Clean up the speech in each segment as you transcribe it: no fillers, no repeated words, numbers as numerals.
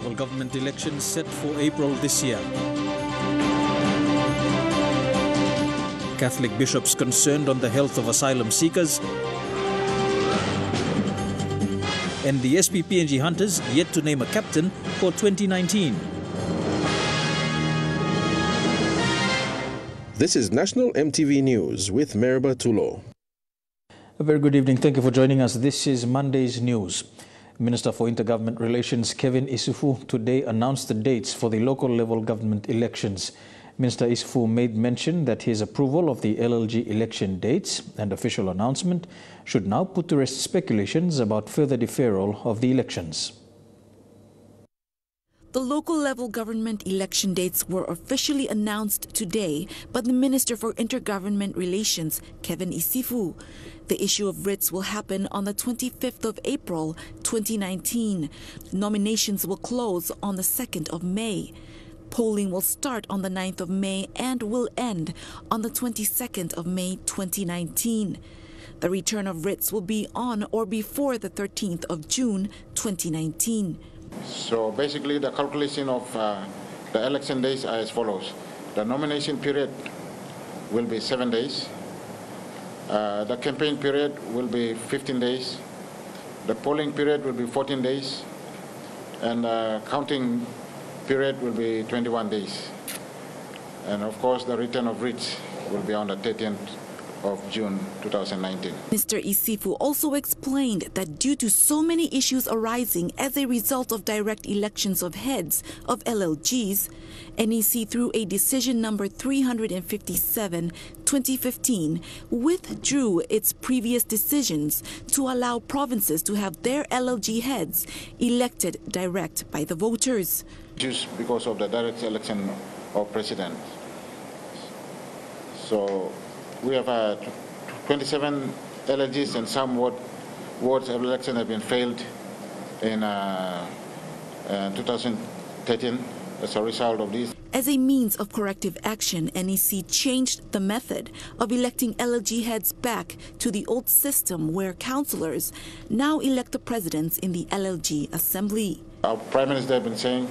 Well, government elections set for April this year. Catholic bishops concerned on the health of asylum seekers. And the SPPNG Hunters yet to name a captain for 2019. This is National MTV News with Meriba Tulo. A very good evening. Thank you for joining us. This is Monday's news. Minister for Intergovernment Relations Kevin Isufu today announced the dates for the local level government elections. Minister Isufu made mention that his approval of the LLG election dates and official announcement should now put to rest speculations about further deferral of the elections. The local level government election dates were officially announced today by the Minister for Intergovernment Relations, Kevin Isufu. The issue of writs will happen on the 25th of April, 2019. Nominations will close on the 2nd of May. Polling will start on the 9th of May and will end on the 22nd of May, 2019. The return of writs will be on or before the 13th of June, 2019. So basically the calculation of the election days are as follows. The nomination period will be 7 days. The campaign period will be 15 days. The polling period will be 14 days. And the counting period will be 21 days. And of course the return of writs will be on the 13th of June 2019. Mr. Isufu also explained that due to so many issues arising as a result of direct elections of heads of LLGs, NEC through a decision number 357, 2015, withdrew its previous decisions to allow provinces to have their LLG heads elected direct by the voters. Just because of the direct election of president. So we have 27 LLGs and some wards of election have been failed in 2013 as a result of this. As a means of corrective action, NEC changed the method of electing LLG heads back to the old system where councillors now elect the presidents in the LLG assembly. Our Prime Minister has been saying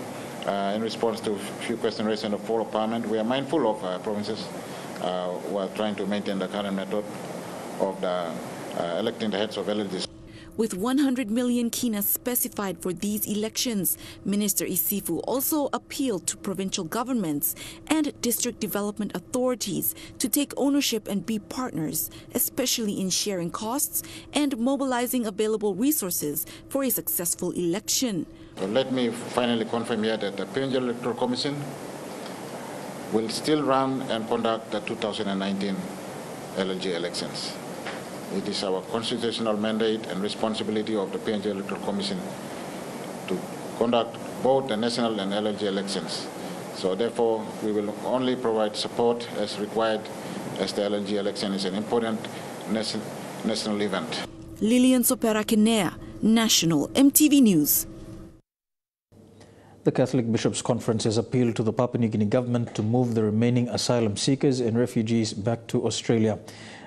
in response to a few questions raised in the floor of Parliament, we are mindful of provinces who are trying to maintain the current method of electing the heads of LLGs. With 100 million kina specified for these elections, Minister Isufu also appealed to provincial governments and district development authorities to take ownership and be partners, especially in sharing costs and mobilizing available resources for a successful election. So let me finally confirm here that the PNG Electoral Commission will still run and conduct the 2019 LLG elections. It is our constitutional mandate and responsibility of the PNG Electoral Commission to conduct both the national and LLG elections. So therefore, we will only provide support as required, as the LLG election is an important national event. Lilian Sopera Kinea, National MTV News. The Catholic Bishops' Conference has appealed to the Papua New Guinea government to move the remaining asylum seekers and refugees back to Australia.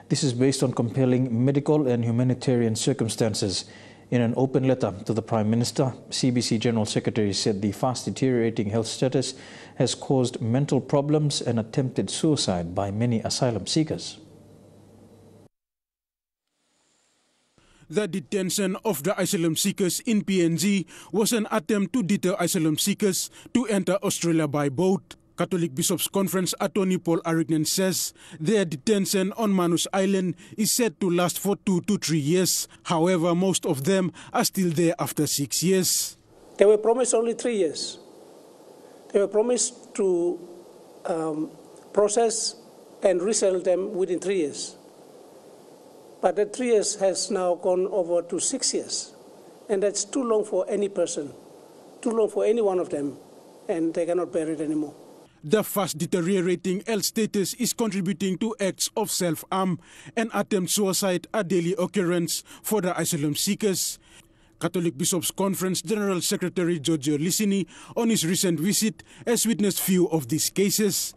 This is based on compelling medical and humanitarian circumstances. In an open letter to the Prime Minister, CBC General Secretary said the fast deteriorating health status has caused mental problems and attempted suicide by many asylum seekers. The detention of the asylum seekers in PNG was an attempt to deter asylum seekers to enter Australia by boat. Catholic Bishops' Conference attorney Paul Arignan says their detention on Manus Island is said to last for 2 to 3 years. However, most of them are still there after 6 years. They were promised only 3 years. They were promised to process and resettle them within 3 years. But that 3 years has now gone over to 6 years. And that's too long for any person, too long for any one of them, and they cannot bear it anymore. The fast deteriorating health status is contributing to acts of self-harm and attempt suicide, a daily occurrence for the asylum seekers. Catholic Bishops' Conference General Secretary Giorgio Licini, on his recent visit, has witnessed few of these cases.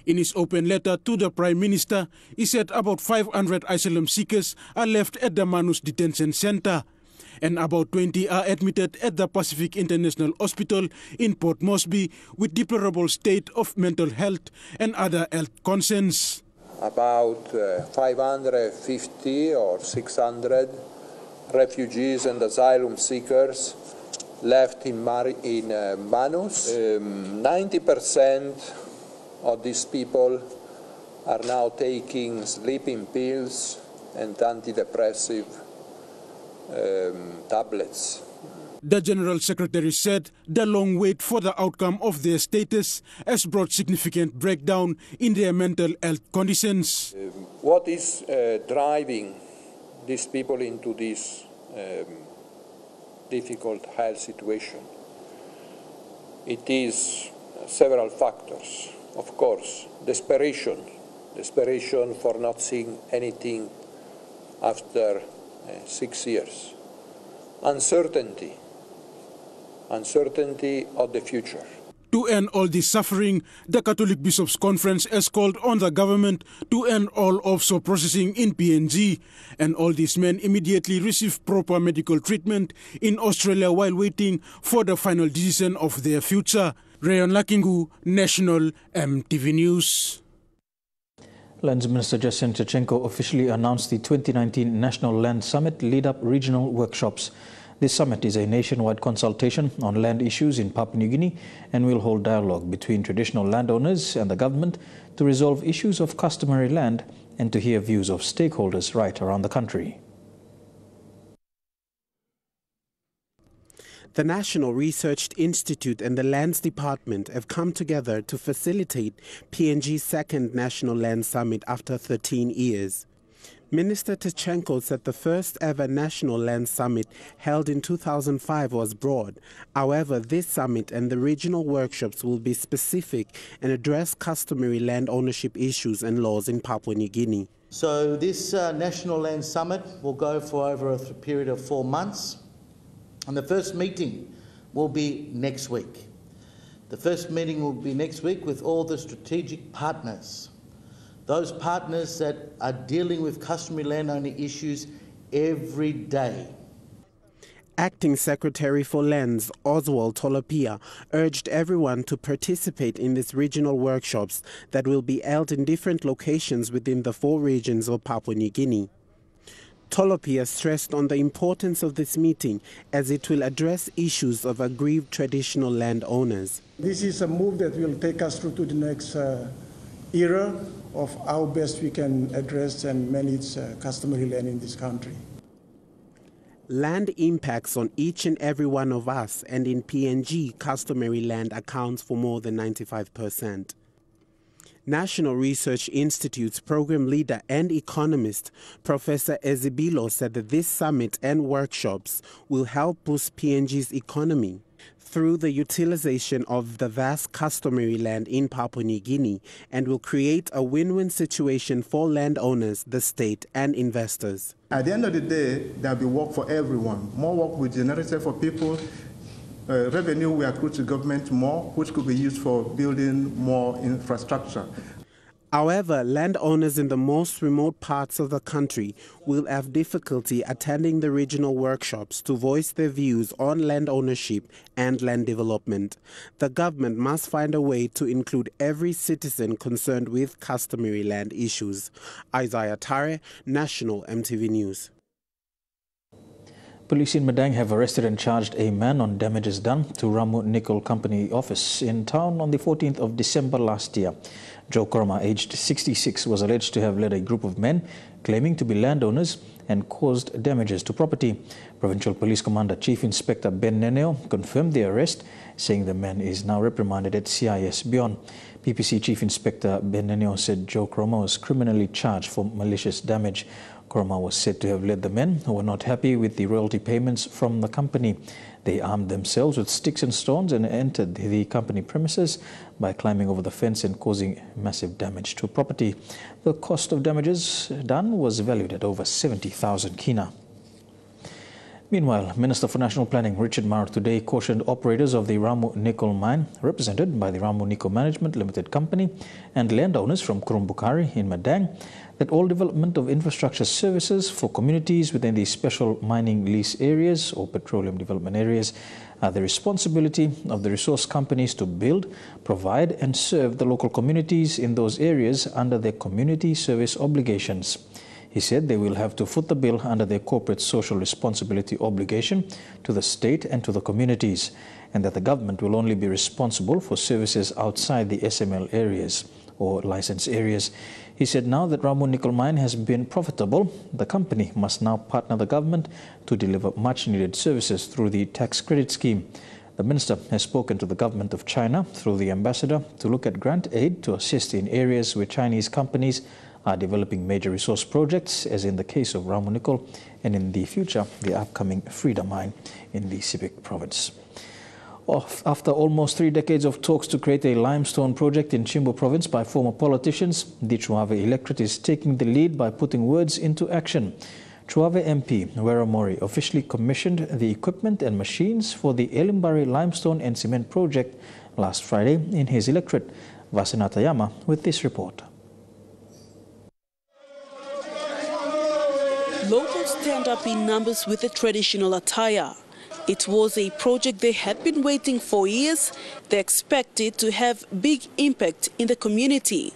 In his open letter to the Prime Minister, he said about 500 asylum seekers are left at the Manus Detention Center. and about 20 are admitted at the Pacific International Hospital in Port Moresby with deplorable state of mental health and other health concerns. About 550 or 600 refugees and asylum seekers left in Manus. 90% of these people are now taking sleeping pills and antidepressive tablets. The General Secretary said the long wait for the outcome of their status has brought significant breakdown in their mental health conditions. What is driving these people into this difficult health situation? It is several factors. Of course, desperation for not seeing anything after 6 years. Uncertainty of the future. To end all this suffering, the Catholic Bishops' Conference has called on the government to end all offshore processing in PNG, and all these men immediately receive proper medical treatment in Australia while waiting for the final decision of their future. Rayon Lakingu, National EMTV News. Lands Minister Jacinta Chenko officially announced the 2019 National Land Summit lead-up regional workshops. This summit is a nationwide consultation on land issues in Papua New Guinea and will hold dialogue between traditional landowners and the government to resolve issues of customary land and to hear views of stakeholders right around the country. The National Research Institute and the Lands Department have come together to facilitate PNG's second National Land Summit after 13 years. Minister Tachenko said the first ever National Land Summit held in 2005 was broad. However, this summit and the regional workshops will be specific and address customary land ownership issues and laws in Papua New Guinea. So this National Land Summit will go for over a period of 4 months. And the first meeting will be next week. The first meeting will be next week with all the strategic partners, those partners that are dealing with customary landowner issues every day. Acting Secretary for Lands, Oswald Tolopia, urged everyone to participate in these regional workshops that will be held in different locations within the 4 regions of Papua New Guinea. Tolopia stressed on the importance of this meeting as it will address issues of aggrieved traditional landowners. This is a move that will take us through to the next era of how best we can address and manage customary land in this country. Land impacts on each and every one of us, and in PNG, customary land accounts for more than 95%. National Research Institute's program leader and economist, Professor Ezibilo, said that this summit and workshops will help boost PNG's economy through the utilization of the vast customary land in Papua New Guinea, and will create a win-win situation for landowners, the state, and investors. At the end of the day, there will be work for everyone. More work will be generated for people. Revenue will accrue to government more, which could be used for building more infrastructure. However, landowners in the most remote parts of the country will have difficulty attending the regional workshops to voice their views on land ownership and land development. The government must find a way to include every citizen concerned with customary land issues. Isaiah Tare, National EMTV News. Police in Madang have arrested and charged a man on damages done to Ramu Nickel Company office in town on the 14th of December last year. Joe Korma, aged 66, was alleged to have led a group of men claiming to be landowners and caused damages to property. Provincial Police Commander Chief Inspector Ben Neneo confirmed the arrest, saying the man is now reprimanded at CIS Beyond. PPC Chief Inspector Ben Neneo said Joe Korma was criminally charged for malicious damage. Korma was said to have led the men who were not happy with the royalty payments from the company. They armed themselves with sticks and stones and entered the company premises by climbing over the fence and causing massive damage to property. The cost of damages done was valued at over 70,000 kina. Meanwhile, Minister for National Planning Richard Marr today cautioned operators of the Ramu Nickel mine, represented by the Ramu Nickel Management Limited Company, and landowners from Kurumbukari in Madang, that all development of infrastructure services for communities within the special mining lease areas or petroleum development areas are the responsibility of the resource companies to build, provide and serve the local communities in those areas under their community service obligations. He said they will have to foot the bill under their corporate social responsibility obligation to the state and to the communities, and that the government will only be responsible for services outside the SML areas or licensed areas. He said now that Ramu Nickel Mine has been profitable, the company must now partner the government to deliver much-needed services through the tax credit scheme. The minister has spoken to the government of China through the ambassador to look at grant aid to assist in areas where Chinese companies are developing major resource projects, as in the case of Ramu Nickel, and in the future, the upcoming Frida mine in the Sipik province. After almost 3 decades of talks to create a limestone project in Chimbu province by former politicians, the Chuave electorate is taking the lead by putting words into action. Chuave MP Wera Mori officially commissioned the equipment and machines for the Elimbari limestone and cement project last Friday in his electorate. Vasina Tayama with this report. Locals stand up in numbers with the traditional attire. It was a project they had been waiting for years. They expected to have big impact in the community.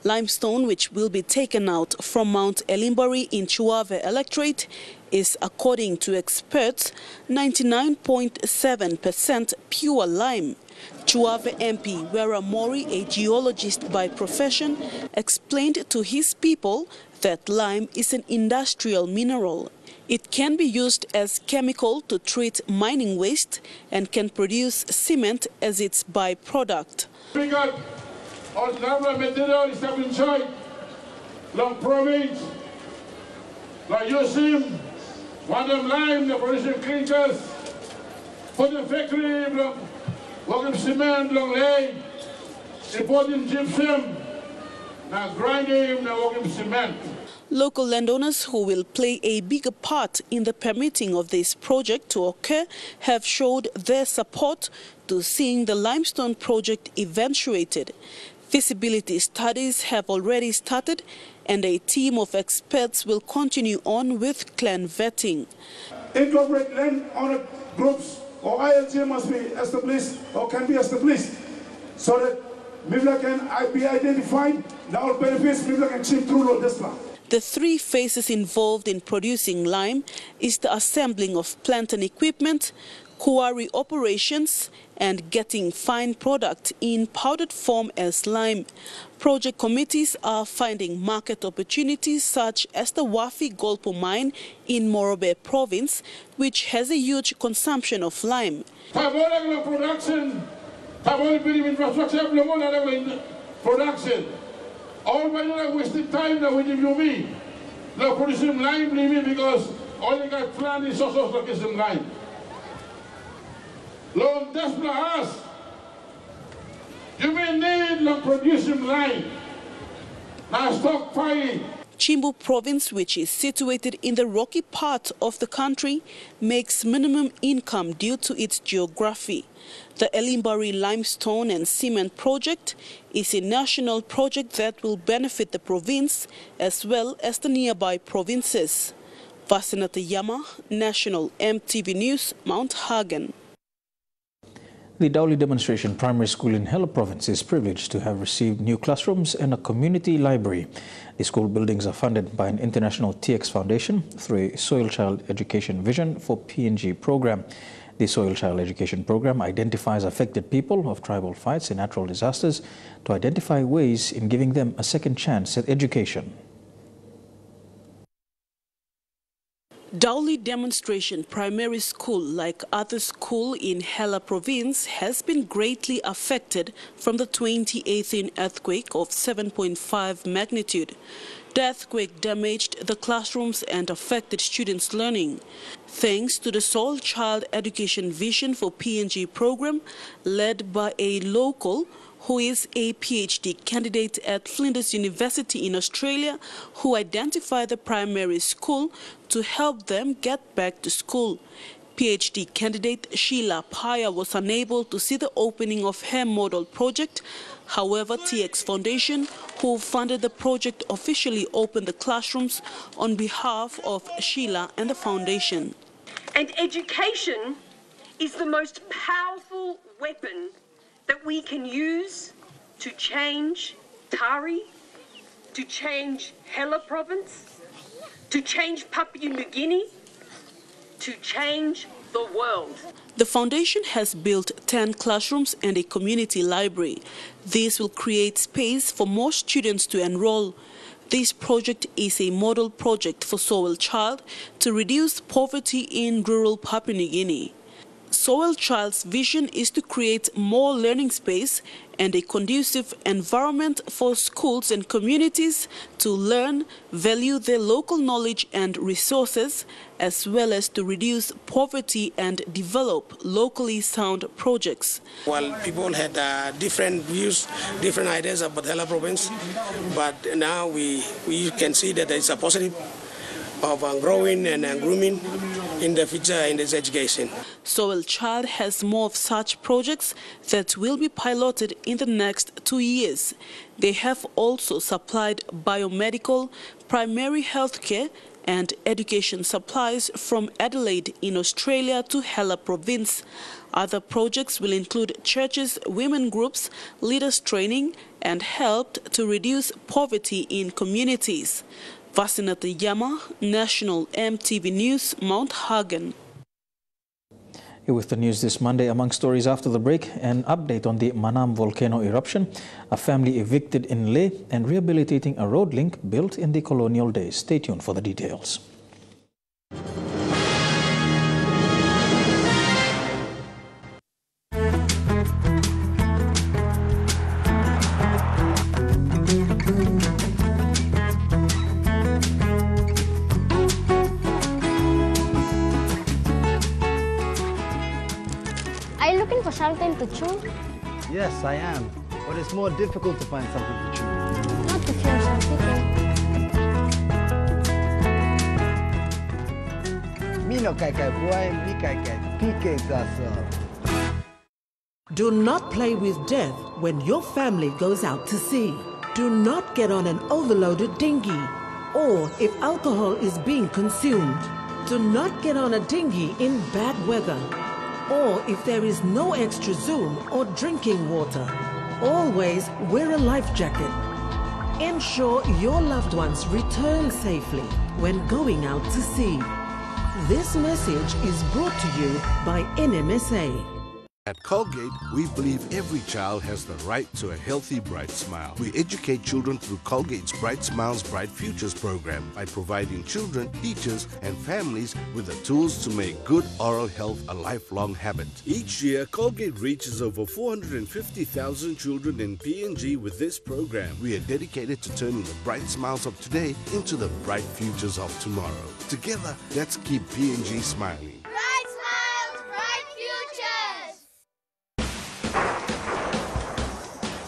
Limestone, which will be taken out from Mount Elimbari in Chuave electorate, is, according to experts, 99.7% pure lime. Chuave MP Wera Mori, a geologist by profession, explained to his people that lime is an industrial mineral. It can be used as chemical to treat mining waste and can produce cement as its byproduct. Because ordinary material is inside long province, like using one of lime, the production clinkers, for the factory, working cement, long lay, importing gypsum, now grinding, now working cement. Local landowners who will play a bigger part in the permitting of this project to occur have showed their support to seeing the limestone project eventuated. Feasibility studies have already started and a team of experts will continue on with clan vetting. Incorporate land-owner groups or ILG must be established or can be established so that people can be identified, the all benefits people can achieve through this plan. The 3 phases involved in producing lime is the assembling of plant and equipment, quarry operations, and getting fine product in powdered form as lime. Project committees are finding market opportunities such as the Wafi Golpo mine in Morobe province, which has a huge consumption of lime. Production, infrastructure, production. All by not wasting time that we give you me. Now producing lime, because all you got planned is also producing lime. Long desperate us. You may need long producing lime. Now stockpiling. Chimbu province, which is situated in the rocky part of the country, makes minimum income due to its geography. The Elimbari limestone and cement project is a national project that will benefit the province as well as the nearby provinces. Vasina Tayama, National EMTV News, Mount Hagen. The Dauli Demonstration Primary School in Hela Province is privileged to have received new classrooms and a community library. The school buildings are funded by an international TX Foundation through a Soil Child Education Vision for PNG program. The Soil Child Education program identifies affected people of tribal fights and natural disasters to identify ways in giving them a second chance at education. Dauli Demonstration Primary School, like other schools in Hela Province, has been greatly affected from the 2018 earthquake of 7.5 magnitude. The earthquake damaged the classrooms and affected students' learning. Thanks to the Soil Child Education Vision for PNG program, led by a local who is a PhD candidate at Flinders University in Australia, who identified the primary school to help them get back to school. PhD candidate Sheila Paya was unable to see the opening of her model project. However, TX Foundation, who funded the project, officially opened the classrooms on behalf of Sheila and the foundation. And education is the most powerful weapon that we can use to change Tari, to change Hela province, to change Papua New Guinea, to change the world. The foundation has built 10 classrooms and a community library. This will create space for more students to enroll. This project is a model project for Sowell Child to reduce poverty in rural Papua New Guinea. Sowell Child's vision is to create more learning space and a conducive environment for schools and communities to learn, value their local knowledge and resources, as well as to reduce poverty and develop locally sound projects. Well, people had different views, different ideas about the Hela province, but now we can see that there is a positive of growing and grooming in the future in this education. Sowell Child has more of such projects that will be piloted in the next 2 years. They have also supplied biomedical, primary health care and education supplies from Adelaide in Australia to Hela province. Other projects will include churches, women groups, leaders training, and helped to reduce poverty in communities. Vasinata Yama, National EMTV News, Mount Hagen. Here with the news this Monday, among stories after the break, an update on the Manam volcano eruption, a family evicted in Leh, and rehabilitating a road link built in the colonial days. Stay tuned for the details. Something to chew? Yes, I am. But it's more difficult to find something to chew. Not if you're Asylum Seeker. Mino kai kai buai, mi kai kai pike gasa. Do not play with death when your family goes out to sea. Do not get on an overloaded dinghy, or if alcohol is being consumed. Do not get on a dinghy in bad weather, or if there is no extra zoom or drinking water. Always wear a life jacket. Ensure your loved ones return safely when going out to sea. This message is brought to you by NMSA. At Colgate, we believe every child has the right to a healthy, bright smile. We educate children through Colgate's Bright Smiles, Bright Futures program by providing children, teachers, and families with the tools to make good oral health a lifelong habit. Each year, Colgate reaches over 450,000 children in PNG with this program. We are dedicated to turning the bright smiles of today into the bright futures of tomorrow. Together, let's keep PNG smiling.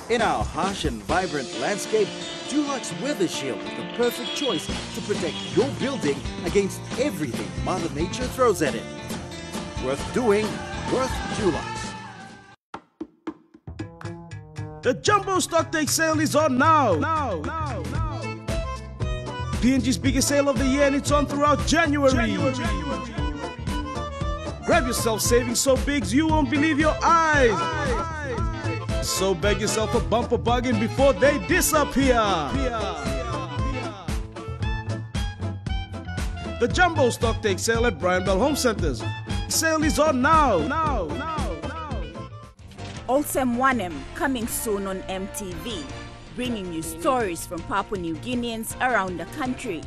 In our harsh and vibrant landscape, Dulux Weather Shield is the perfect choice to protect your building against everything Mother Nature throws at it. Worth doing, worth Dulux. The Jumbo Stocktake sale is on now. PNG's biggest sale of the year, and it's on throughout January. Grab yourself savings so big you won't believe your eyes. So bag yourself a bumper bargain before they disappear. The Jumbo Stocktake sale at Brian Bell Home Centers. Sale is on now. Awesome 1M coming soon on MTV, bringing you stories from Papua New Guineans around the country.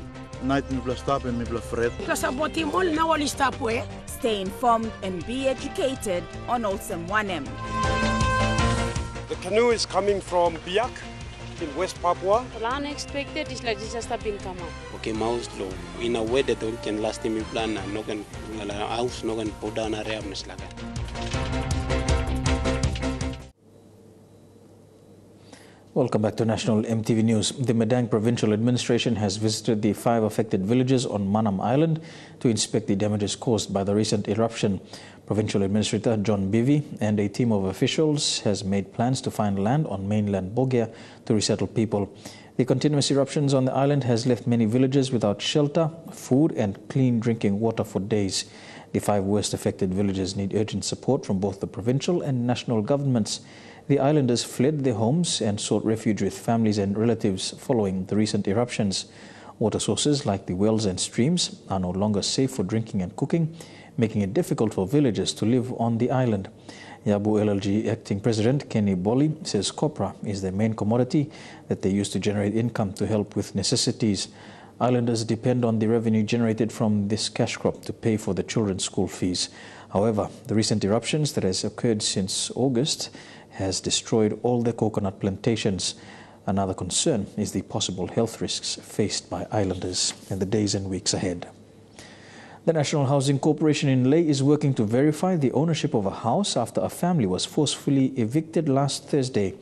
Stay informed and be educated on Awesome 1M. The canoe is coming from Biak in West Papua. Unexpected is like disaster being come up. Okay, mouse low. In a way that we can last time plan and no can house no can put down a area. Welcome back to National EMTV News. The Madang Provincial Administration has visited the 5 affected villages on Manam Island to inspect the damages caused by the recent eruption. Provincial Administrator John Bivy and a team of officials has made plans to find land on mainland Bogia to resettle people. The continuous eruptions on the island has left many villages without shelter, food and clean drinking water for days. The 5 worst affected villages need urgent support from both the provincial and national governments. The islanders fled their homes and sought refuge with families and relatives following the recent eruptions. Water sources like the wells and streams are no longer safe for drinking and cooking, making it difficult for villagers to live on the island. Yabu LLG Acting President Kenny Bolly says copra is their main commodity that they use to generate income to help with necessities. Islanders depend on the revenue generated from this cash crop to pay for the children's school fees. However, the recent eruptions that has occurred since August has destroyed all their coconut plantations. Another concern is the possible health risks faced by islanders in the days and weeks ahead. The National Housing Corporation in Leh is working to verify the ownership of a house after a family was forcefully evicted last Thursday.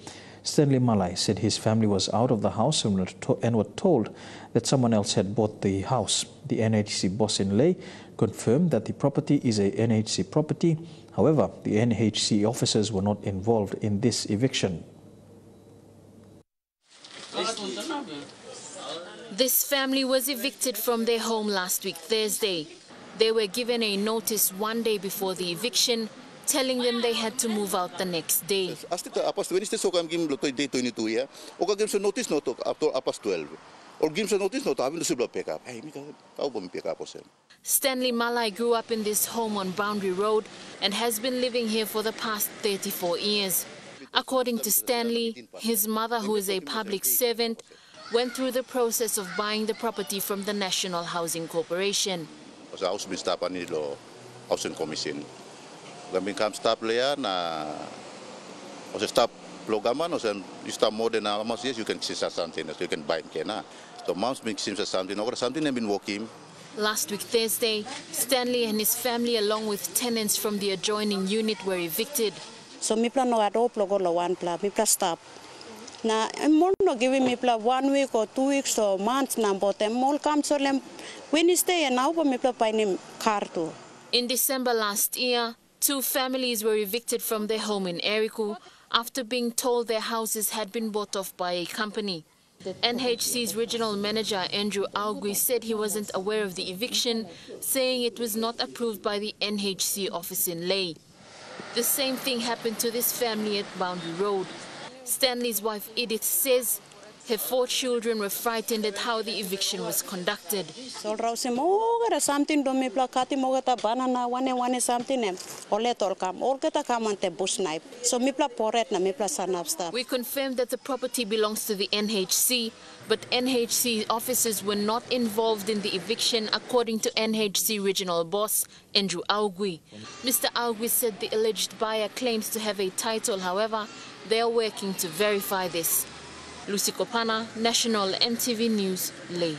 Stanley Malai said his family was out of the house and were told that someone else had bought the house. The NHC boss in Leh confirmed that the property is a NHC property. However, the NHC officers were not involved in this eviction. This family was evicted from their home last week, Thursday. They were given a notice 1 day before the eviction, telling them they had to move out the next day. Stanley Malai grew up in this home on Boundary Road and has been living here for the past 34 years. According to Stanley, his mother, who is a public servant, went through the process of buying the property from the National Housing Corporation. You stop more than a month, yes, you can see something, you can buy it. So months makes something, or something have been working. Last week, Thursday, Stanley and his family, along with tenants from the adjoining unit, were evicted. So me plan no ado plogo la one plan, me plan stop. Na more no giving me plan 1 week or 2 weeks or months na but more come so lem Wednesday and now but me plan painim car too. In December last year, 2 families were evicted from their home in Eriku after being told their houses had been bought off by a company. NHC's regional manager Andrew Augui said he wasn't aware of the eviction, saying it was not approved by the NHC office in Leh. The same thing happened to this family at Boundary Road. Stanley's wife Edith says her 4 children were frightened at how the eviction was conducted. So something do me plakati mogata banana one something ole tolkam orgeta kamante bush knife. So me pla poret na me pla sanapsta. We confirmed that the property belongs to the NHC, but NHC officers were not involved in the eviction, according to NHC regional boss Andrew Augui. Mr. Augui said the alleged buyer claims to have a title. However, they are working to verify this. Lucy Kopana, National EMTV News, Leh.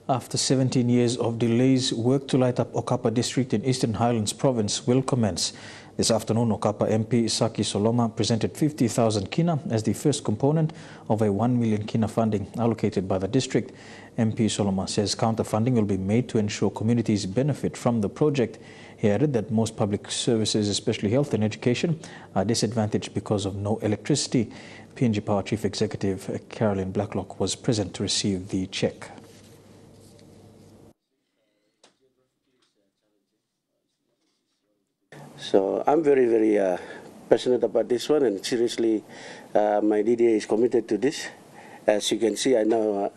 After 17 years of delays, work to light up Okapa district in Eastern Highlands province will commence. This afternoon, Okapa MP Saki Soloma presented 50,000 kina as the first component of a 1 million kina funding allocated by the district. MP Soloma says counter-funding will be made to ensure communities benefit from the project. He added that most public services, especially health and education, are disadvantaged because of no electricity. PNG Power Chief Executive Carolyn Blacklock was present to receive the cheque. So I'm very passionate about this one, and seriously, my DDA is committed to this. As you can see, I now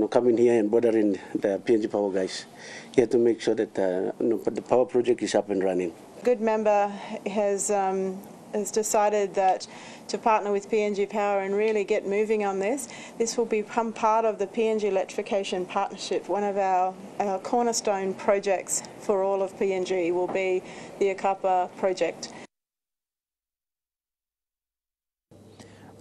coming here and bothering the PNG Power guys here to make sure that the power project is up and running. Good member has decided that to partner with PNG Power and really get moving on this. This will become part of the PNG Electrification Partnership. One of our cornerstone projects for all of PNG will be the Okapa project.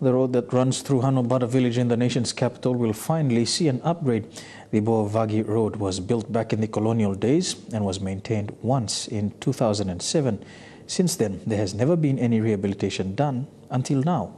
The road that runs through Hanobada village in the nation's capital will finally see an upgrade. The Boavagi Road was built back in the colonial days and was maintained once in 2007. Since then, there has never been any rehabilitation done until now.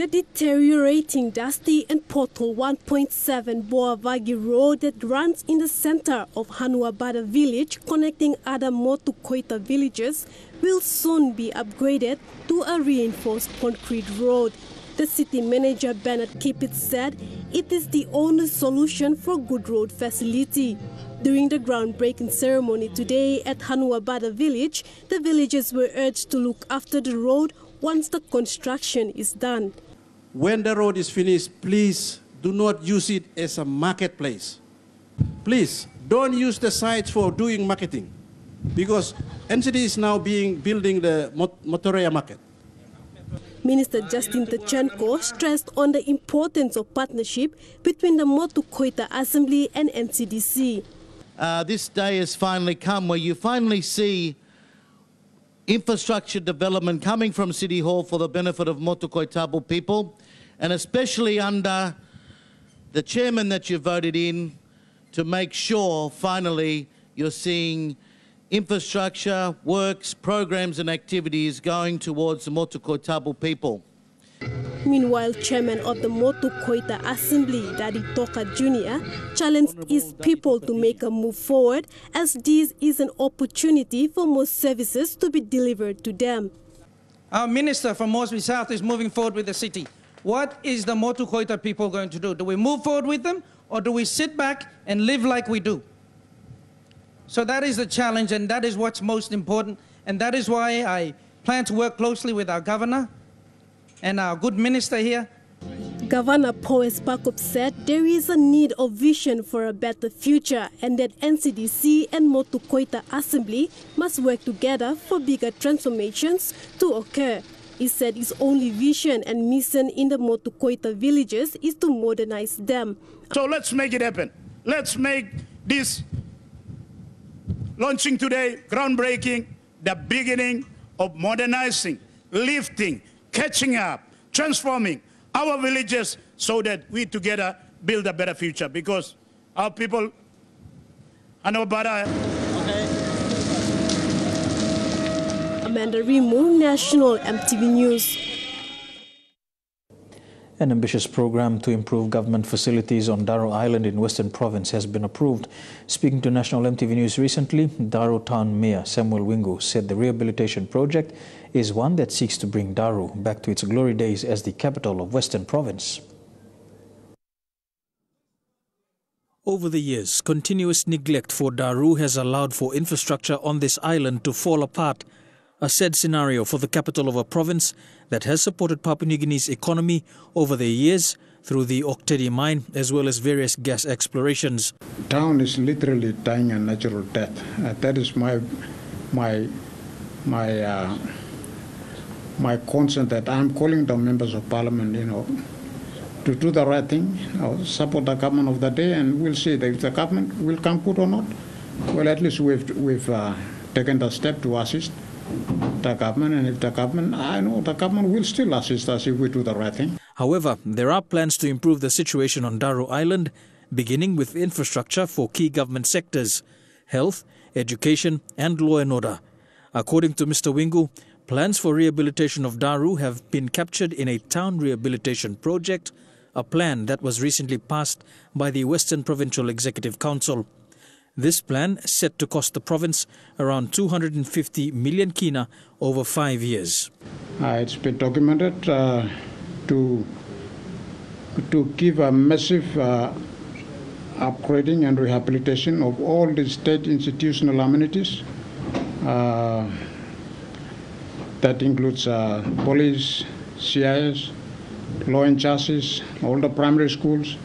The deteriorating, dusty and pothole 1.7 Boavagi road that runs in the center of Hanuabada village connecting other Motu Koita villages will soon be upgraded to a reinforced concrete road. The city manager Bernard Kipit said it is the only solution for good road facility. During the groundbreaking ceremony today at Hanuabada village, the villagers were urged to look after the road once the construction is done. When the road is finished, please do not use it as a marketplace. Please don't use the sites for doing marketing, because NCD is now building the Motorea market. Minister Justin Tachenko stressed on the importance of partnership between the Motu Koita Assembly and NCDC. This day has finally come where you finally see infrastructure development coming from City Hall for the benefit of Motu Koitabu people, and especially under the chairman that you voted in to make sure finally you're seeing infrastructure, works, programs and activities going towards the Motu Koitabu people. Meanwhile, chairman of the Motu Koita Assembly, Daddy Toka Jr., challenged his people to make a move forward as this is an opportunity for more services to be delivered to them. Our minister from Moresby South is moving forward with the city. What is the Motu Koita people going to do? Do we move forward with them, or do we sit back and live like we do? So that is the challenge, and that is what's most important, and that is why I plan to work closely with our governor and our good minister here. Governor Powes Pakup said there is a need of vision for a better future and that NCDC and Motu Koita Assembly must work together for bigger transformations to occur. He said his only vision and mission in the Motu Koita villages is to modernize them. So let's make it happen. Let's make this launching today, groundbreaking, the beginning of modernizing, lifting, catching up, transforming our villages so that we together build a better future, because our people are no better. Amanda Rimu, National EMTV News. An ambitious program to improve government facilities on Daro Island in Western Province has been approved. Speaking to National EMTV News recently, Daro Town Mayor Samuel Wingu said the rehabilitation project is one that seeks to bring Daro back to its glory days as the capital of Western Province. Over the years, continuous neglect for Daru has allowed for infrastructure on this island to fall apart. A sad scenario for the capital of a province that has supported Papua New Guinea's economy over the years through the Oktedi mine as well as various gas explorations. Town is literally dying a natural death. That is my concern, that I'm calling the members of parliament, to do the right thing, support the government of the day, and we'll see if the government will come good or not. Well, at least we've taken the step to assist the government, and if the government, I know the government will still assist us if we do the right thing. However, there are plans to improve the situation on Daro Island, beginning with infrastructure for key government sectors, health, education and law and order. According to Mr. Wingu, plans for rehabilitation of Daru have been captured in a town rehabilitation project, a plan that was recently passed by the Western Provincial Executive Council. This plan is set to cost the province around 250 million kina over 5 years. It's been documented to give a massive upgrading and rehabilitation of all the state institutional amenities. That includes police, CIS, law and justice, all the primary schools,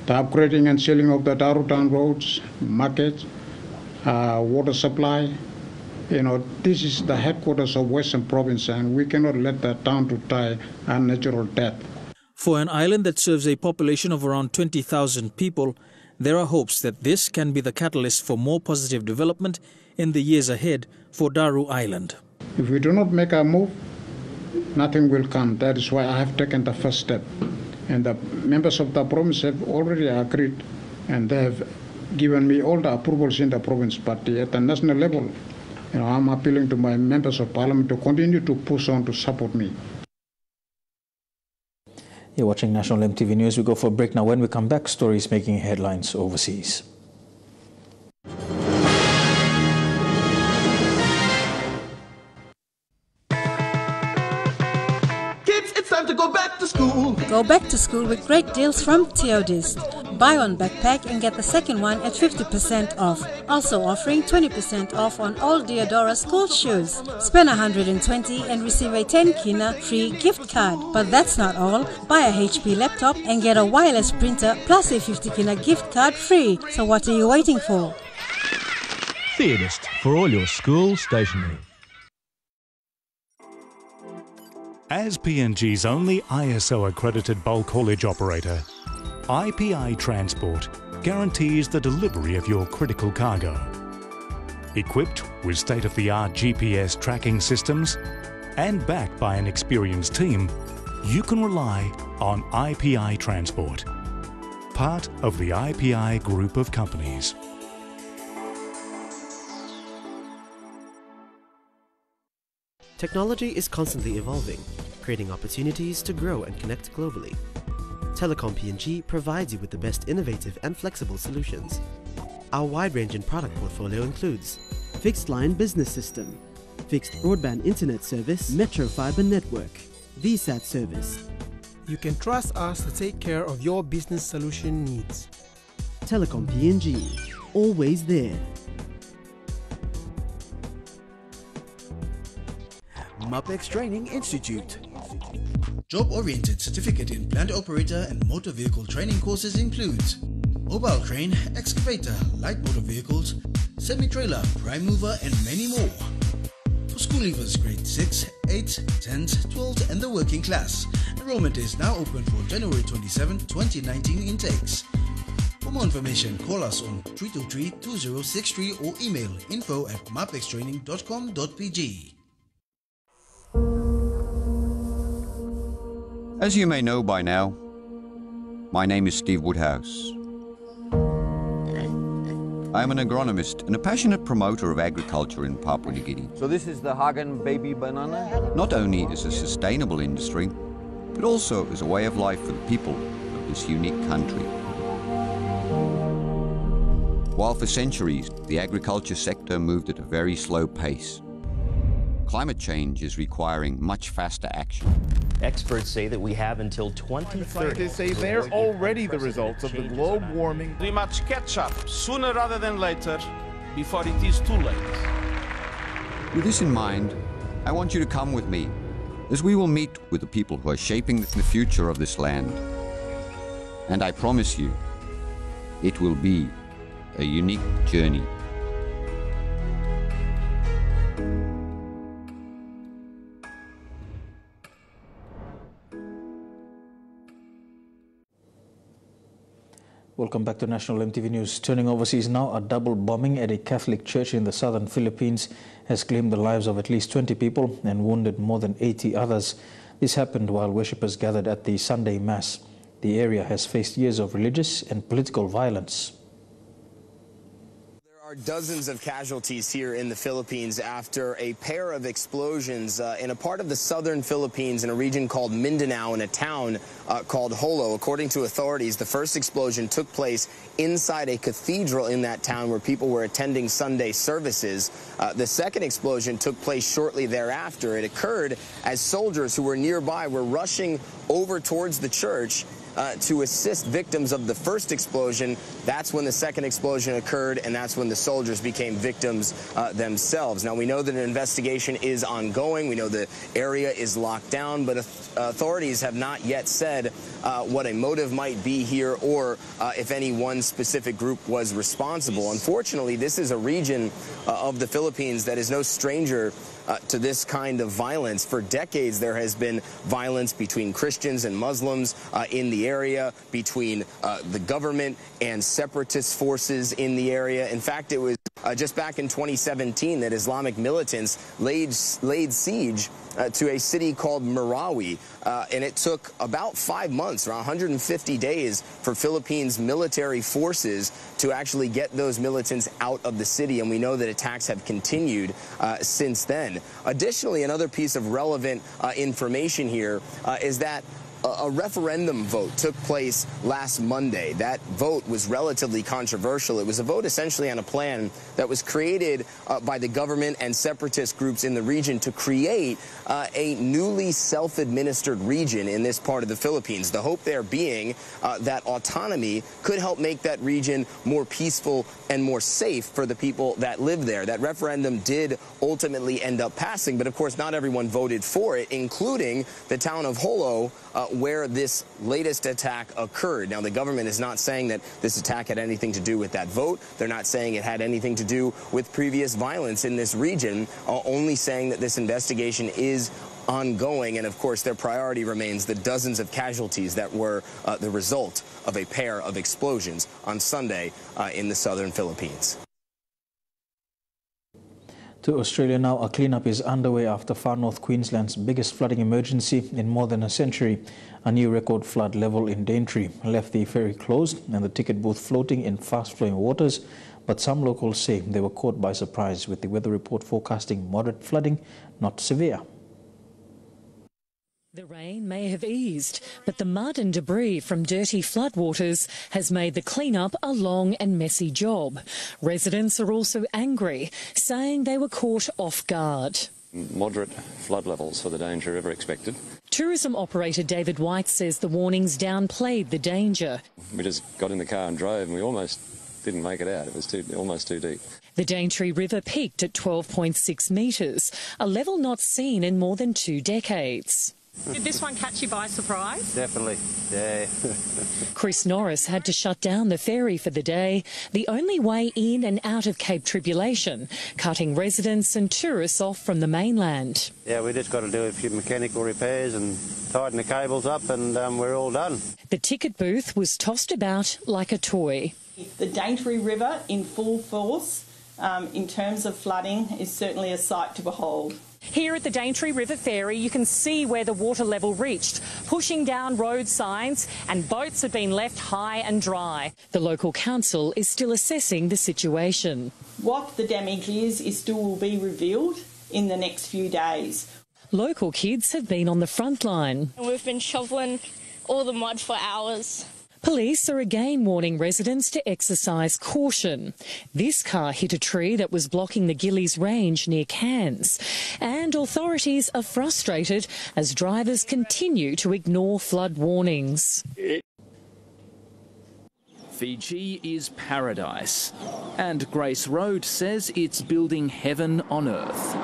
the upgrading and sealing of the Daru Town roads, markets, water supply. This is the headquarters of Western Province, and we cannot let that town to die a natural death. For an island that serves a population of around 20,000 people, there are hopes that this can be the catalyst for more positive development in the years ahead for Daru Island. If we do not make a move, nothing will come. That is why I have taken the first step. And the members of the province have already agreed, and they have given me all the approvals in the province. But at the national level, I'm appealing to my members of parliament to continue to push on to support me. You're watching National EMTV News. We go for a break now. When we come back, stories making headlines overseas. Kids, it's time to go back to school. Go back to school with great deals from Theodist. Buy one backpack and get the second one at 50% off. Also offering 20% off on all Diodora school shoes. Spend 120 and receive a 10 kina free gift card. But that's not all. Buy a HP laptop and get a wireless printer plus a 50 kina gift card free. So what are you waiting for? Theodist, for all your school stationery. As PNG's only ISO-accredited bulk haulage operator, IPI Transport guarantees the delivery of your critical cargo. Equipped with state-of-the-art GPS tracking systems and backed by an experienced team, you can rely on IPI Transport, part of the IPI group of companies. Technology is constantly evolving, creating opportunities to grow and connect globally. Telecom PNG provides you with the best innovative and flexible solutions. Our wide-ranging product portfolio includes fixed line business system, fixed broadband internet service, Metro Fiber network, VSAT service. You can trust us to take care of your business solution needs. Telecom PNG, always there. MAPEX Training Institute. Job-oriented certificate in plant operator and motor vehicle training courses includes mobile crane, excavator, light motor vehicles, semi-trailer, prime mover and many more. For school leavers grade 6, 8, 10th, 12th and the working class, enrollment is now open for January 27, 2019 intakes. For more information, call us on 323-2063 or email info@mapextraining.com.pg. As you may know by now, my name is Steve Woodhouse. I am an agronomist and a passionate promoter of agriculture in Papua New Guinea. So this is the Hagen baby banana? Not only as a sustainable industry, but also as a way of life for the people of this unique country. While for centuries the agriculture sector moved at a very slow pace, climate change is requiring much faster action. Experts say that we have until 2030. Scientists say they're already the results of the globe warming. We must catch up sooner rather than later, before it is too late. With this in mind, I want you to come with me as we will meet with the people who are shaping the future of this land. And I promise you, it will be a unique journey. Welcome back to National EMTV News. Turning overseas now, a double bombing at a Catholic church in the southern Philippines has claimed the lives of at least 20 people and wounded more than 80 others. This happened while worshippers gathered at the Sunday Mass. The area has faced years of religious and political violence. Dozens of casualties here in the Philippines after a pair of explosions in a part of the southern Philippines in a region called Mindanao in a town called Jolo. According to authorities, the first explosion took place inside a cathedral in that town where people were attending Sunday services. The second explosion took place shortly thereafter. It occurred as soldiers who were nearby were rushing over towards the church to assist victims of the first explosion. That's when the second explosion occurred, and that's when the soldiers became victims themselves. Now, we know that an investigation is ongoing. We know the area is locked down, but authorities have not yet said what a motive might be here or if any one specific group was responsible. Unfortunately, this is a region of the Philippines that is no stranger to this kind of violence. For decades, there has been violence between Christians and Muslims in the area, between the government and separatist forces in the area. In fact, it was just back in 2017 that Islamic militants laid siege to a city called Marawi, and it took about 5 months, around 150 days, for Philippines military forces to actually get those militants out of the city, and we know that attacks have continued since then. Additionally, another piece of relevant information here is that a referendum vote took place last Monday. That vote was relatively controversial. It was a vote essentially on a plan that was created by the government and separatist groups in the region to create a newly self-administered region in this part of the Philippines. The hope there being that autonomy could help make that region more peaceful and more safe for the people that live there. That referendum did ultimately end up passing, but of course not everyone voted for it, including the town of Holo, where this latest attack occurred. Now, the government is not saying that this attack had anything to do with that vote. They're not saying it had anything to do with previous violence in this region, only saying that this investigation is ongoing, and of course their priority remains the dozens of casualties that were the result of a pair of explosions on Sunday in the southern Philippines. To Australia now, a cleanup is underway after far north Queensland's biggest flooding emergency in more than a century. A new record flood level in Daintree left the ferry closed and the ticket booth floating in fast-flowing waters, but some locals say they were caught by surprise with the weather report forecasting moderate flooding, not severe. The rain may have eased, but the mud and debris from dirty floodwaters has made the clean-up a long and messy job. Residents are also angry, saying they were caught off guard. Moderate flood levels for the Daintree River expected. Tourism operator David White says the warnings downplayed the danger. We just got in the car and drove and we almost didn't make it out. It was almost too deep. The Daintree River peaked at 12.6 metres, a level not seen in more than 2 decades. Did this one catch you by surprise? Definitely, yeah. Chris Norris had to shut down the ferry for the day, the only way in and out of Cape Tribulation, cutting residents and tourists off from the mainland. Yeah, we just got to do a few mechanical repairs and tighten the cables up and we're all done. The ticket booth was tossed about like a toy. The Daintree River in full force in terms of flooding is certainly a sight to behold. Here at the Daintree River Ferry, you can see where the water level reached, pushing down road signs, and boats have been left high and dry. The local council is still assessing the situation. What the damage is still will be revealed in the next few days. Local kids have been on the front line. We've been shoveling all the mud for hours. Police are again warning residents to exercise caution. This car hit a tree that was blocking the Gillies Range near Cairns, and authorities are frustrated as drivers continue to ignore flood warnings. Fiji is paradise, and Grace Road says it's building heaven on earth.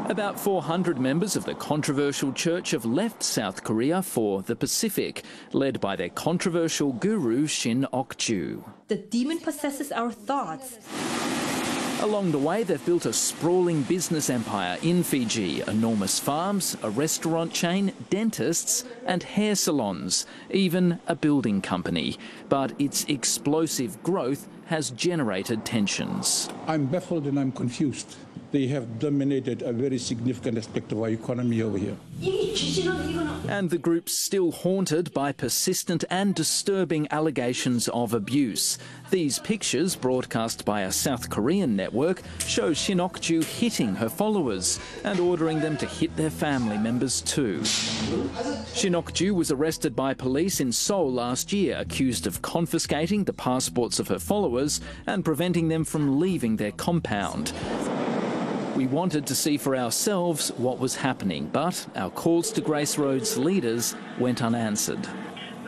About 400 members of the controversial church have left South Korea for the Pacific, led by their controversial guru Shin Ok-ju. The demon possesses our thoughts. Along the way, they've built a sprawling business empire in Fiji, enormous farms, a restaurant chain, dentists and hair salons, even a building company. But its explosive growth has generated tensions. I'm baffled and I'm confused. They have dominated a very significant aspect of our economy over here. And the group's still haunted by persistent and disturbing allegations of abuse. These pictures, broadcast by a South Korean network, show Shin Ok-ju hitting her followers and ordering them to hit their family members too. Shin Ok-ju was arrested by police in Seoul last year, accused of confiscating the passports of her followers and preventing them from leaving their compound. We wanted to see for ourselves what was happening, but our calls to Grace Road's leaders went unanswered.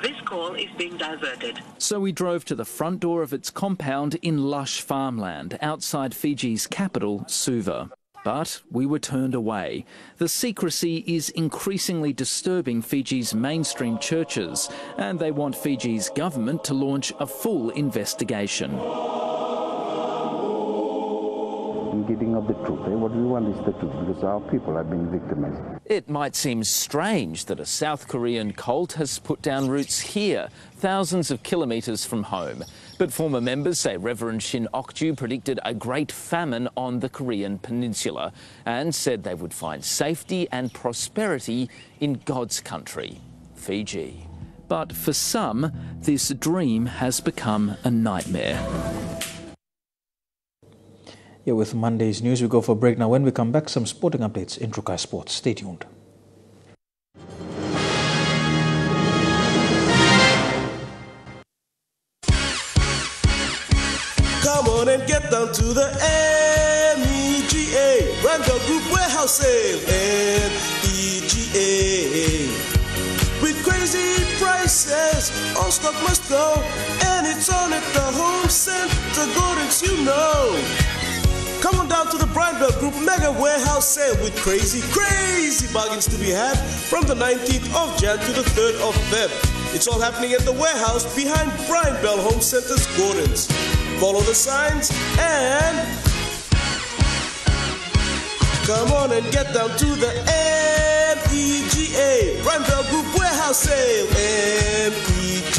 This call is being diverted. So we drove to the front door of its compound in lush farmland outside Fiji's capital, Suva. But we were turned away. The secrecy is increasingly disturbing Fiji's mainstream churches, and they want Fiji's government to launch a full investigation. Getting of the truth. What we want is the truth, because our people have been victimized. It might seem strange that a South Korean cult has put down roots here, thousands of kilometres from home. But former members say Reverend Shin Ok-ju predicted a great famine on the Korean peninsula and said they would find safety and prosperity in God's country, Fiji. But for some, this dream has become a nightmare. Yeah, with Monday's news, we go for a break now. When we come back, some sporting updates in Trukai Sports. Stay tuned. to the MEGA, Randall Group Warehouse Sale, MEGA. With crazy prices, all stock must go, and it's on at the Home Center, Gordon's, you know. Come on down to the Bridewell Group Mega Warehouse Sale with crazy bargains to be had from the 19th of Jan to the 3rd of Feb. It's all happening at the warehouse behind Bridewell Home Center's Gordon's. Follow the signs and come on and get down to the MEGA, Bridewell Group Warehouse Sale, MEGA.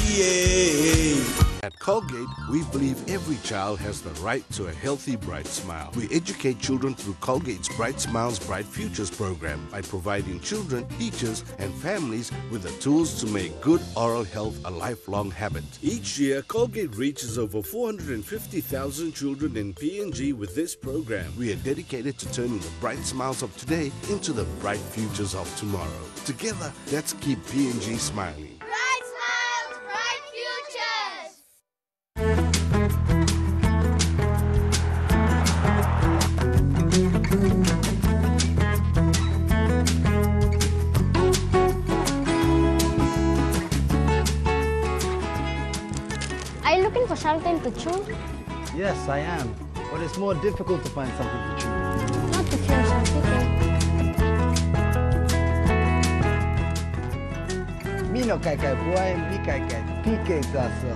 At Colgate, we believe every child has the right to a healthy, bright smile. We educate children through Colgate's Bright Smiles, Bright Futures program by providing children, teachers, and families with the tools to make good oral health a lifelong habit. Each year, Colgate reaches over 450,000 children in PNG with this program. We are dedicated to turning the bright smiles of today into the bright futures of tomorrow. Together, let's keep PNG smiling. Are you looking for something to chew? Yes, I am. But it's more difficult to find something to chew. Not if you're Asylum Seeker. Me no kai kai boy, me kai kai PK gasa.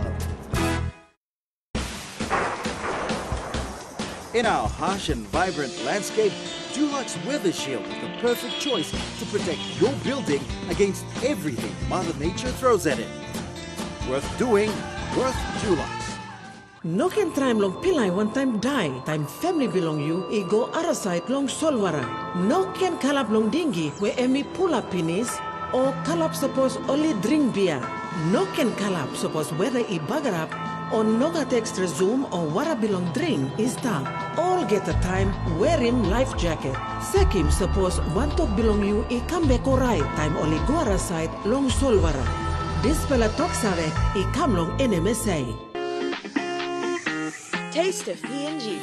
In our harsh and vibrant landscape, Dulux Weather Shield is the perfect choice to protect your building against everything Mother Nature throws at it. Worth doing, worth Dulux. No can time long pilai one time die. Time family belong you, I go other side long solwara. No can kalap long dingi where emi pull up pinis or kalap suppose only drink beer. No can kalap suppose whether I bugger up or no got extra zoom or wara belong drink is that. All get a time wearing life jacket. Sekim suppose one talk belong you I come back alright. Time only go other side long solwara. This fella talk save I come long NMSA. Taste of PNG.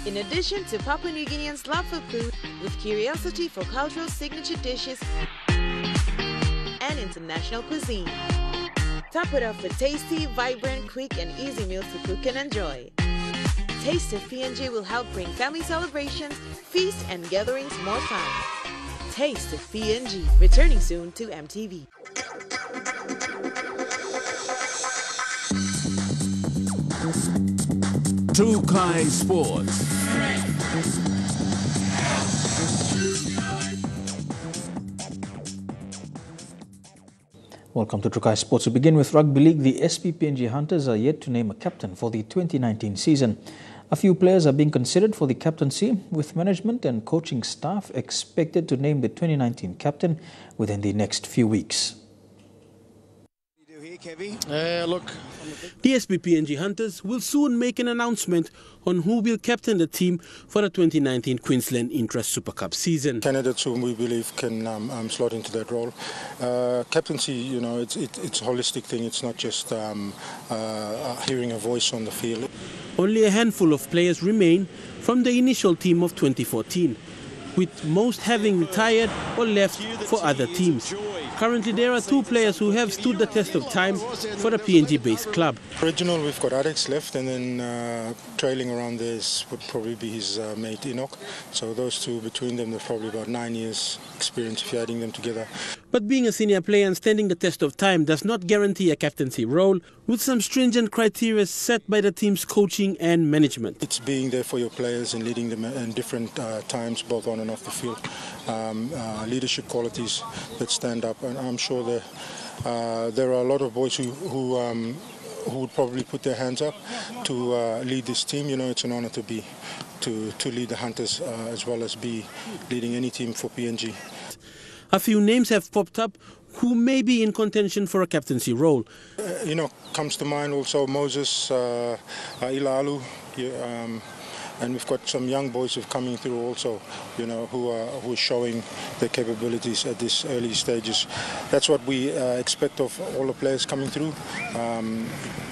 In addition to Papua New Guineans' love for food, with curiosity for cultural signature dishes and international cuisine. Top it up with tasty, vibrant, quick and easy meals to cook and enjoy. Taste of PNG will help bring family celebrations, feasts and gatherings more fun. Taste of PNG, returning soon to MTV. Trukai Sports. Welcome to Trukai Sports. To begin with Rugby League, the SPPNG Hunters are yet to name a captain for the 2019 season. A few players are being considered for the captaincy, with management and coaching staff expected to name the 2019 captain within the next few weeks. Look, the SPPNG Hunters will soon make an announcement on who will captain the team for the 2019 Queensland Intra-Super Cup season. Candidates whom we believe can slot into that role. Captaincy, you know, it's a holistic thing. It's not just hearing a voice on the field. Only a handful of players remain from the initial team of 2014, with most having retired or left for other teams. Currently, there are two players who have stood the test of time for the PNG-based club. Original, we've got Alex left, and then trailing around there would probably be his mate Enoch. So those two, between them, they're probably about 9 years experience if you're adding them together. But being a senior player and standing the test of time does not guarantee a captaincy role, with some stringent criteria set by the team's coaching and management. It's being there for your players and leading them in different times, both on and off the field. Leadership qualities that stand up, and I'm sure there are a lot of boys who would probably put their hands up to lead this team. You know, it's an honor to lead the Hunters as well as be leading any team for PNG. A few names have popped up who may be in contention for a captaincy role. You know, comes to mind also Moses, Ilalu, and we've got some young boys who are coming through also, you know, who are showing their capabilities at these early stages. That's what we expect of all the players coming through.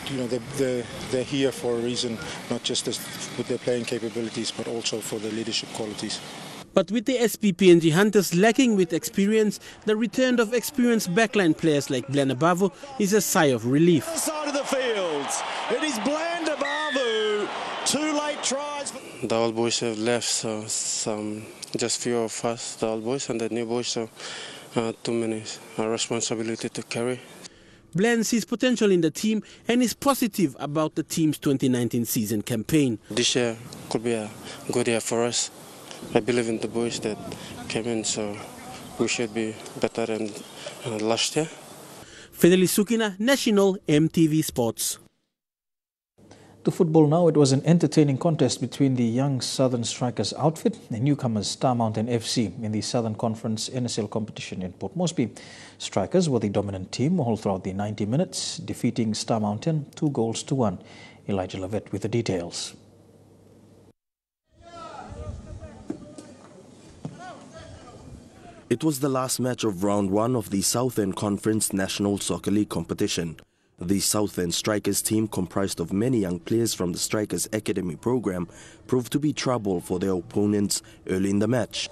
You know, they're here for a reason, not just with their playing capabilities, but also for their leadership qualities. But with the SPPNG Hunters lacking with experience, the return of experienced backline players like Blandabavu is a sigh of relief. Side of the field, it is Blandabavu. 2 late tries. The old boys have left, so just few of us, the old boys and the new boys, so too many responsibility to carry. Bland sees potential in the team and is positive about the team's 2019 season campaign. This year could be a good year for us. I believe in the boys that came in, so we should be better than last year. Fidelis Sukina, National EMTV Sports. To football now, it was an entertaining contest between the young Southern Strikers outfit and newcomers Star Mountain FC in the Southern Conference NSL competition in Port Moresby. Strikers were the dominant team all throughout the 90 minutes, defeating Star Mountain 2-1. Elijah Lavette with the details. It was the last match of round 1 of the Southern Conference National Soccer League competition. The Southern Strikers team, comprised of many young players from the Strikers Academy program, proved to be trouble for their opponents early in the match.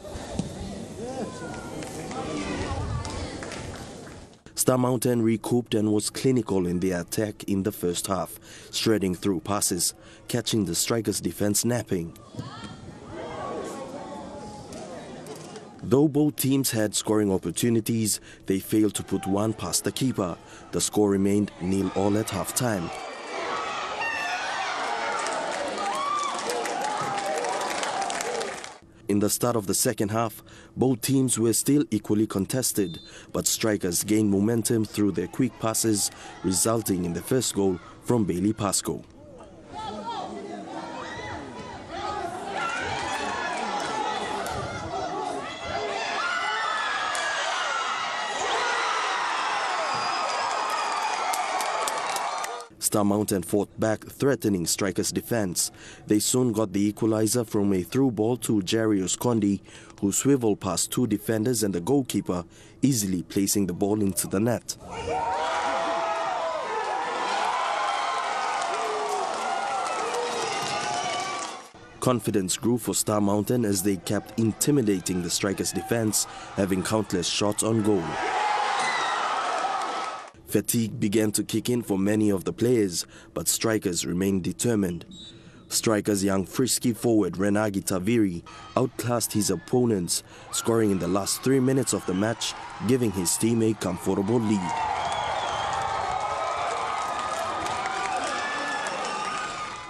Star Mountain recouped and was clinical in their attack in the first half, shredding through passes, catching the Strikers' defense napping. Though both teams had scoring opportunities, they failed to put one past the keeper. The score remained 0-0 at half-time. In the start of the second half, both teams were still equally contested, but Strikers gained momentum through their quick passes, resulting in the first goal from Bailey Pascoe. Star Mountain fought back, threatening Strikers' defense. They soon got the equalizer from a through ball to Jarius Condi, who swiveled past 2 defenders and the goalkeeper, easily placing the ball into the net. Confidence grew for Star Mountain as they kept intimidating the Strikers' defense, having countless shots on goal. Fatigue began to kick in for many of the players, but Strikers remained determined. Strikers' young frisky forward Renagi Taviri outclassed his opponents, scoring in the last 3 minutes of the match, giving his team a comfortable lead.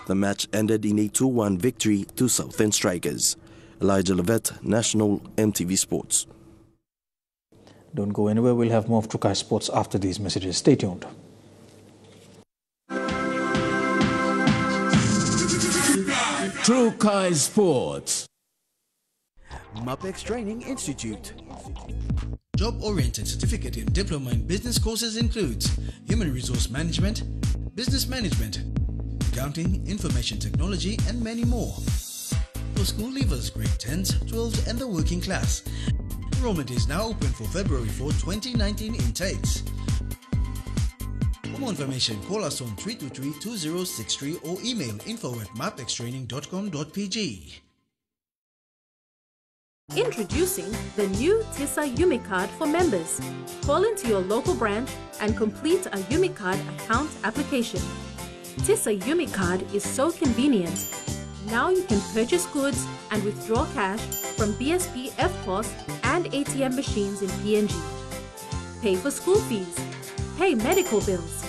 The match ended in a 2-1 victory to Southern Strikers. Elijah Lavette, National EMTV Sports. Don't go anywhere. We'll have more of Trukai Sports after these messages. Stay tuned. Trukai Sports. MAPEX Training Institute. Job-oriented certificate in diploma in business courses includes human resource management, business management, accounting, information technology, and many more. For school leavers, grade 10s, 12s, and the working class. Enrollment is now open for February 4, 2019 intakes. For more information, call us on 323-2063 or email info@mapextraining.com.pg. Introducing the new TISA UmiCard for members. Call into your local branch and complete a UmiCard account application. TISA UmiCard is so convenient. Now you can purchase goods and withdraw cash from BSP FPOS and ATM machines in PNG. Pay for school fees. Pay medical bills.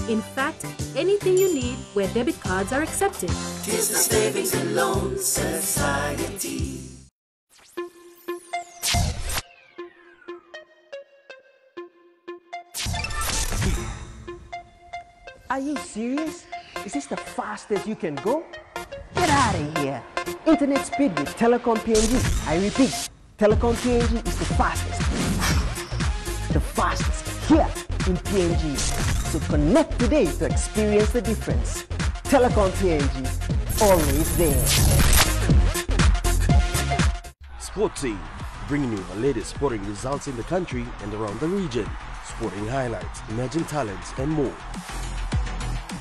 In fact, anything you need where debit cards are accepted. TISA Savings and Loan Society. Are you serious? Is this the fastest you can go? Get out of here. Internet speed with Telecom PNG. I repeat, Telecom PNG is the fastest. The fastest here in PNG. So connect today to experience the difference. Telecom PNG, always there. Sportsy, bringing you the latest sporting results in the country and around the region. Sporting highlights, emerging talents, and more.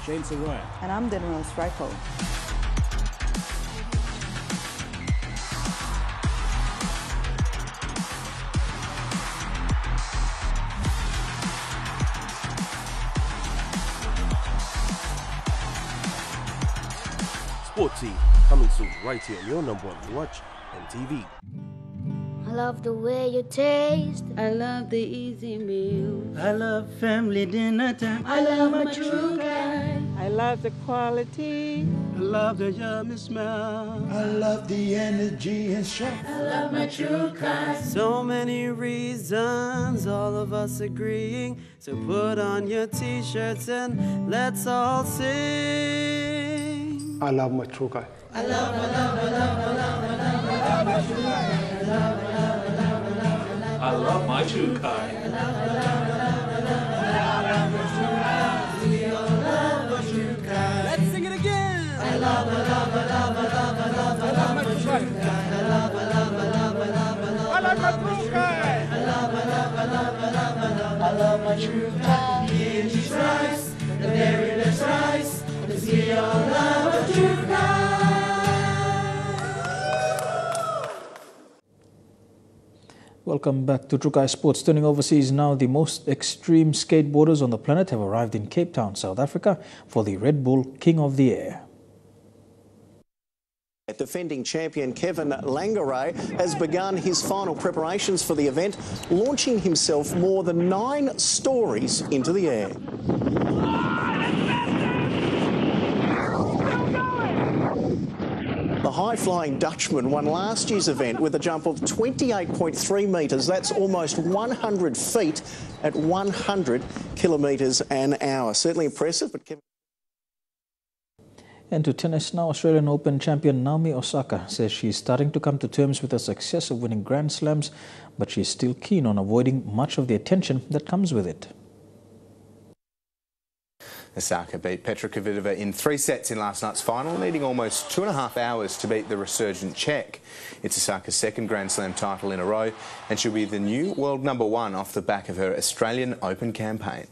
Shane Saraya. And I'm Denmark Stripo. Sportsy, coming soon right here on your number one watch and TV. I love the way you taste. I love the easy meal. I love family dinner time. I love my true kind. I love the quality. I love the yummy smell. I love the energy and show. I love my true kind. So many reasons, all of us agreeing. So put on your t-shirts and let's all sing. I love my true guy. I love my true kind. I love my true kind. Let's sing it again. I love my true kind. I love my true kind. It's rice, the very best rice. Cause we all love a true kind. Welcome back to Trukai Sports. Turning overseas now, the most extreme skateboarders on the planet have arrived in Cape Town, South Africa for the Red Bull King of the Air. Defending champion Kevin Langeray has begun his final preparations for the event, launching himself more than 9 stories into the air. The high-flying Dutchman won last year's event with a jump of 28.3 metres. That's almost 100 feet at 100 kilometres an hour. Certainly impressive, but Kevin... And to tennis now, Australian Open champion Naomi Osaka says she's starting to come to terms with her success of winning Grand Slams, but she's still keen on avoiding much of the attention that comes with it. Osaka beat Petra Kvitova in 3 sets in last night's final, needing almost 2.5 hours to beat the resurgent Czech. It's Osaka's second Grand Slam title in a row, and she'll be the new world #1 off the back of her Australian Open campaign.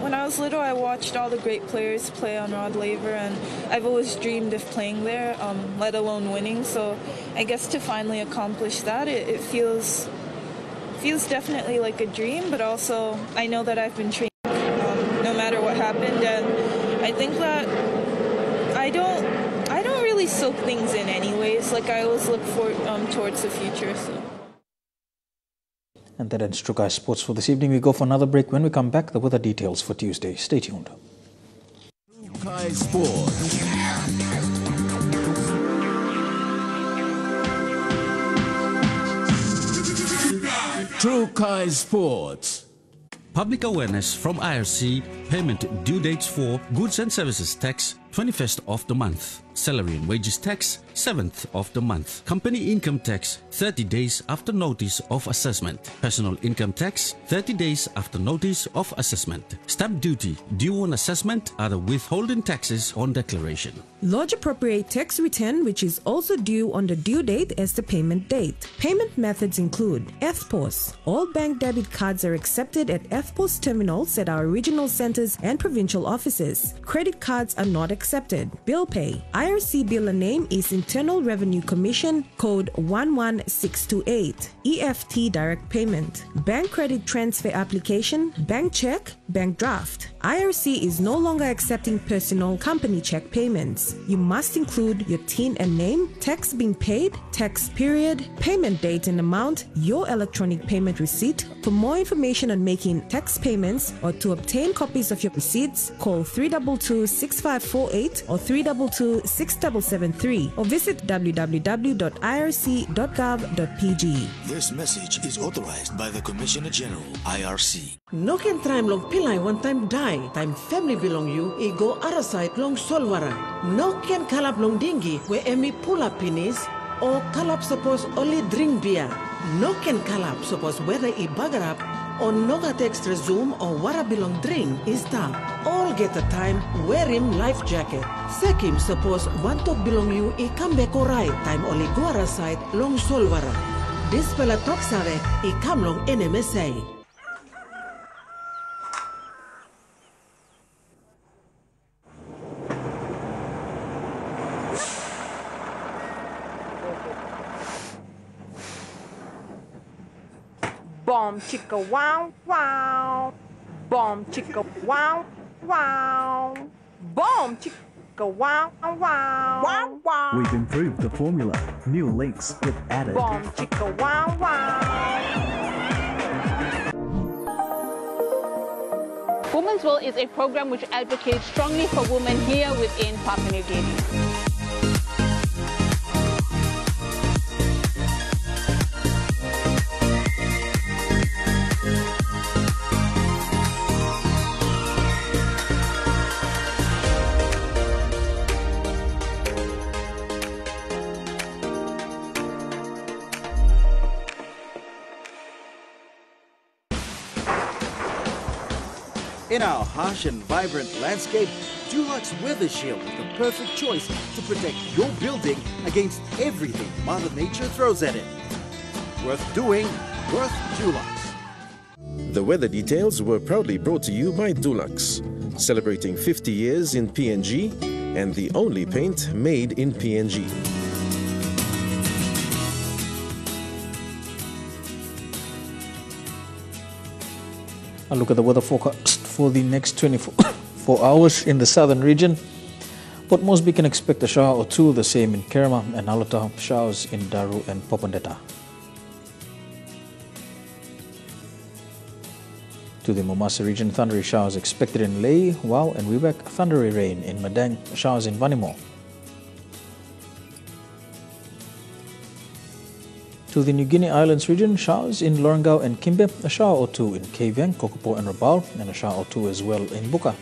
When I was little, I watched all the great players play on Rod Laver, and I've always dreamed of playing there, let alone winning. So I guess to finally accomplish that, it feels definitely like a dream, but also I know that I've been training no matter what happened, and I think that I don't really soak things in anyways. Like I always look towards the future. So. And that ends Trukai Sports for this evening. We go for another break. When we come back, the weather details for Tuesday. Stay tuned. Trukai Sports. Trukai Sports. Public awareness from IRC, payment due dates for goods and services tax, 21st of the month. Salary and wages tax, 7th of the month. Company income tax, 30 days after notice of assessment. Personal income tax, 30 days after notice of assessment. Stamp duty due on assessment are the withholding taxes on declaration. Lodge appropriate tax return, which is also due on the due date as the payment date. Payment methods include FPOS. All bank debit cards are accepted at FPOS terminals at our regional centers and provincial offices. Credit cards are not accepted. Bill pay. IRC bill and name is Internal Revenue Commission, code 11628. EFT direct payment. Bank credit transfer application, bank check, bank draft. IRC is no longer accepting personal company check payments. You must include your TIN and name, tax being paid, tax period, payment date and amount, your electronic payment receipt. For more information on making tax payments or to obtain copies of your receipts, call 322-6548 or 322-6773 or visit www.irc.gov.pg. This message is authorized by the Commissioner General, IRC. No can try long pilai one time die. Time family belong you. I go other side long solwara. No can kalap long dingi where emi pull up pinis or kalap suppose only drink beer. No can kalap suppose whether I bagar up or no got extra zoom or wara belong drink is tam. All get a time wear him life jacket. Sekim suppose one top belong you I come back alright time only go side long solvara. This fella talk save I come long NMSA. Bomb chicka wow wow. Bomb chicka wow wow. Bomb chicka wow wow. Wow wow. We've improved the formula. New links get added. Bomb chicka wow wow. Women's Will is a program which advocates strongly for women here within Papua New Guinea. In our harsh and vibrant landscape, Dulux Weather Shield is the perfect choice to protect your building against everything Mother Nature throws at it. Worth doing, worth Dulux. The weather details were proudly brought to you by Dulux, celebrating 50 years in PNG and the only paint made in PNG. A look at the weather forecast for the next 24 hours in the southern region. Port Moresby can expect a shower or two, the same in Kerema and Alota, showers in Daru and Popondetta. To the Momasa region, thundery showers expected in Lae, Wau and Wewak, thundery rain in Madang, showers in Vanimo. To the New Guinea Islands region, showers in Lorengau and Kimbe, a shower or two in Kavieng, Kokopo and Rabaul, and a shower or two as well in Buka.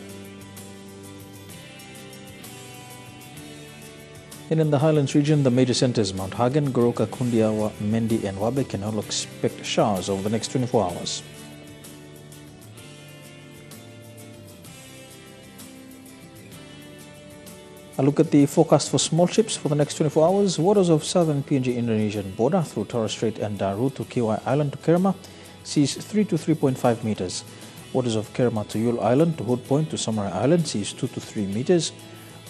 And in the Highlands region, the major centres Mount Hagen, Goroka, Kundiawa, Mendi and Wabe can all expect showers over the next 24 hours. A look at the forecast for small ships for the next 24 hours. Waters of southern PNG Indonesian border through Torres Strait and Daru to Kiwai Island to Kerema, seas 3 to 3.5 meters. Waters of Kerema to Yule Island to Hood Point to Samarai Island, seas 2 to 3 meters.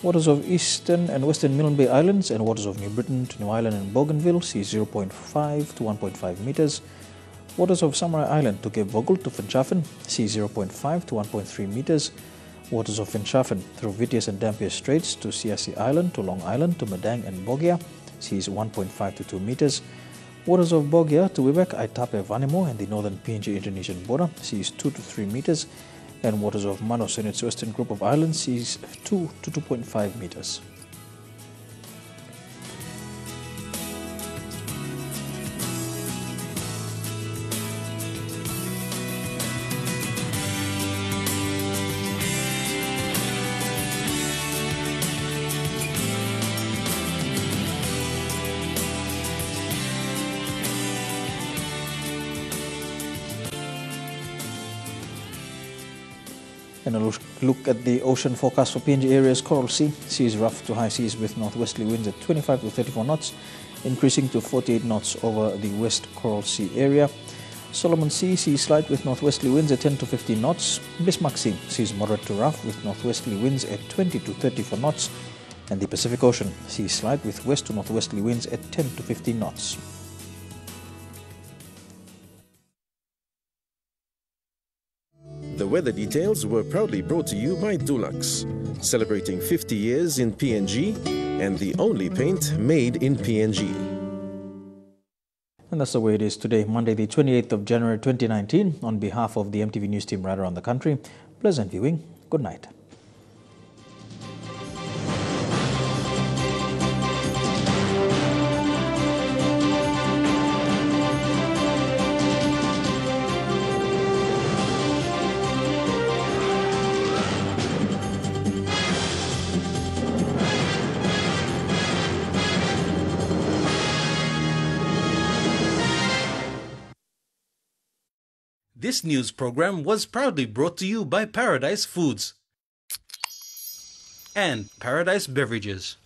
Waters of eastern and western Milne Bay Islands and waters of New Britain to New Island and Bougainville, seas 0.5 to 1.5 meters. Waters of Samarai Island to Cape Vogel to Finchafen, seas 0.5 to 1.3 meters. Waters of Finchafen through Vitias and Dampier Straits to Siasi Island to Long Island to Madang and Bogia, seas 1.5 to 2 meters. Waters of Bogia to Wewak, Aitape, Vanimo and the northern PNG Indonesian border, seas 2 to 3 meters. And waters of Manos and its western group of islands, seas 2 to 2.5 meters. And a look at the ocean forecast for PNG areas. Coral Sea, seas rough to high seas with northwesterly winds at 25 to 34 knots, increasing to 48 knots over the west Coral Sea area. Solomon Sea, seas slight with northwesterly winds at 10 to 15 knots. Bismarck Sea, seas moderate to rough with northwesterly winds at 20 to 34 knots. And the Pacific Ocean, seas slight with west to northwesterly winds at 10 to 15 knots. The weather details were proudly brought to you by Dulux, celebrating 50 years in PNG and the only paint made in PNG. And that's the way it is today, Monday the 28th of January 2019. On behalf of the EMTV News team right around the country, pleasant viewing. Good night. This news program was proudly brought to you by Paradise Foods and Paradise Beverages.